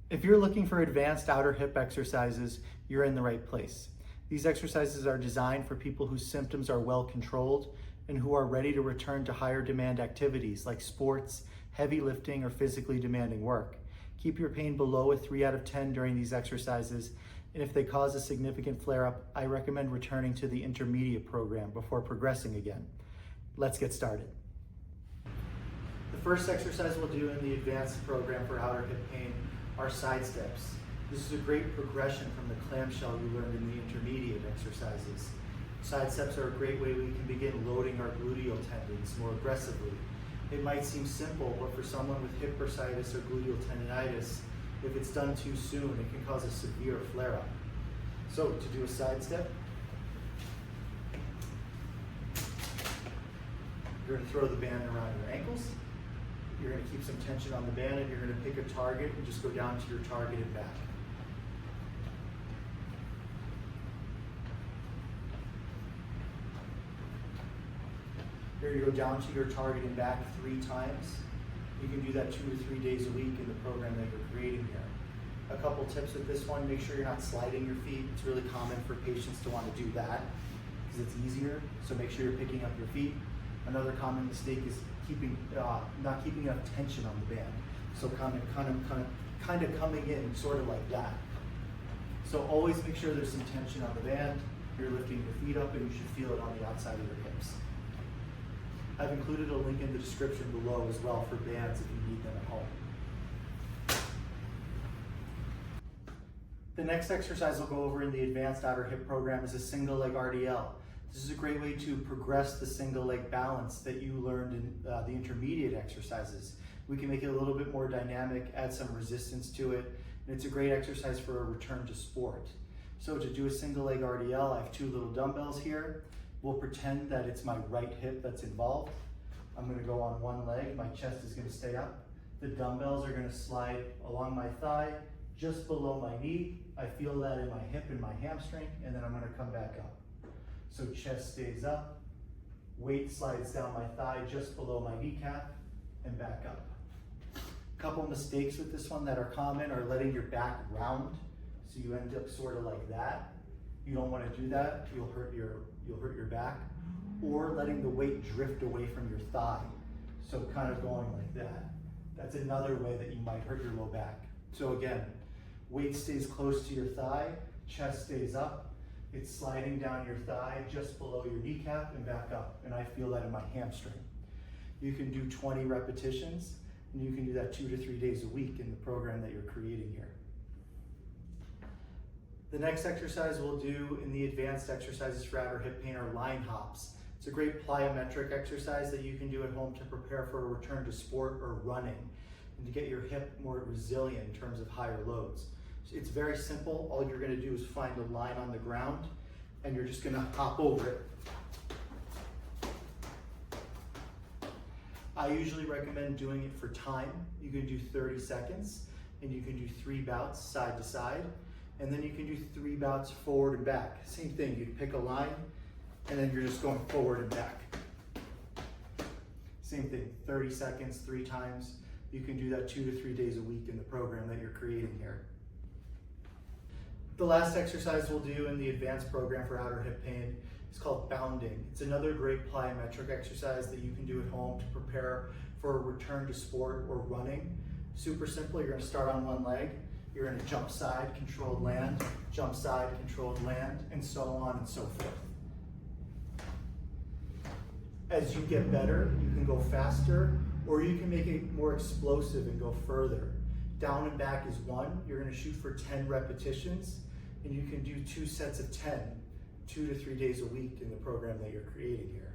If you're looking for advanced outer hip exercises, you're in the right place. These exercises are designed for people whose symptoms are well controlled and who are ready to return to higher demand activities like sports, heavy lifting, or physically demanding work. Keep your pain below a 3 out of 10 during these exercises, and if they cause a significant flare-up, I recommend returning to the intermediate program before progressing again. Let's get started. The first exercise we'll do in the advanced program for outer hip pain are side steps. This is a great progression from the clamshell you learned in the intermediate exercises. Side steps are a great way we can begin loading our gluteal tendons more aggressively. It might seem simple, but for someone with hip bursitis or gluteal tendonitis, if it's done too soon, it can cause a severe flare-up. So to do a side step, you're going to throw the band around your ankles. You're going to keep some tension on the band, and you're going to pick a target and just go down to your target and back. Here you go down to your target and back 3 times. You can do that 2 to 3 days a week in the program that you're creating here. A couple tips with this one: make sure you're not sliding your feet. It's really common for patients to want to do that because it's easier, so make sure you're picking up your feet. Another common mistake is not keeping enough tension on the band. So kind of coming in sort of like that. So always make sure there's some tension on the band. You're lifting your feet up, and you should feel it on the outside of your hips. I've included a link in the description below as well for bands if you need them at home. The next exercise we'll go over in the advanced outer hip program is a single leg RDL. This is a great way to progress the single leg balance that you learned in the intermediate exercises. We can make it a little bit more dynamic, add some resistance to it, and it's a great exercise for a return to sport. So to do a single leg RDL, I have 2 little dumbbells here. We'll pretend that it's my right hip that's involved. I'm going to go on one leg, my chest is going to stay up. The dumbbells are going to slide along my thigh, just below my knee. I feel that in my hip and my hamstring, and then I'm going to come back up. So chest stays up, weight slides down my thigh just below my kneecap, and back up. A couple mistakes with this one that are common are letting your back round, so you end up sort of like that. You don't want to do that, you'll hurt your back. Or letting the weight drift away from your thigh, so kind of going like that. That's another way that you might hurt your low back. So again, weight stays close to your thigh, chest stays up, it's sliding down your thigh just below your kneecap and back up, and I feel that in my hamstring. You can do 20 repetitions, and you can do that 2 to 3 days a week in the program that you're creating here. The next exercise we'll do in the advanced exercises for outer hip pain are line hops. It's a great plyometric exercise that you can do at home to prepare for a return to sport or running and to get your hip more resilient in terms of higher loads. It's very simple. All you're going to do is find a line on the ground, and you're just going to hop over it. I usually recommend doing it for time. You can do 30 seconds, and you can do 3 bouts side to side, and then you can do 3 bouts forward and back. Same thing, you pick a line, and then you're just going forward and back. Same thing, 30 seconds, 3 times. You can do that 2 to 3 days a week in the program that you're creating here. The last exercise we'll do in the advanced program for outer hip pain is called bounding. It's another great plyometric exercise that you can do at home to prepare for a return to sport or running. Super simple, you're going to start on one leg. You're going to jump side, controlled land, jump side, controlled land, and so on and so forth. As you get better, you can go faster, or you can make it more explosive and go further. Down and back is 1. You're going to shoot for 10 repetitions, and you can do 2 sets of 10, 2 to 3 days a week in the program that you're creating here.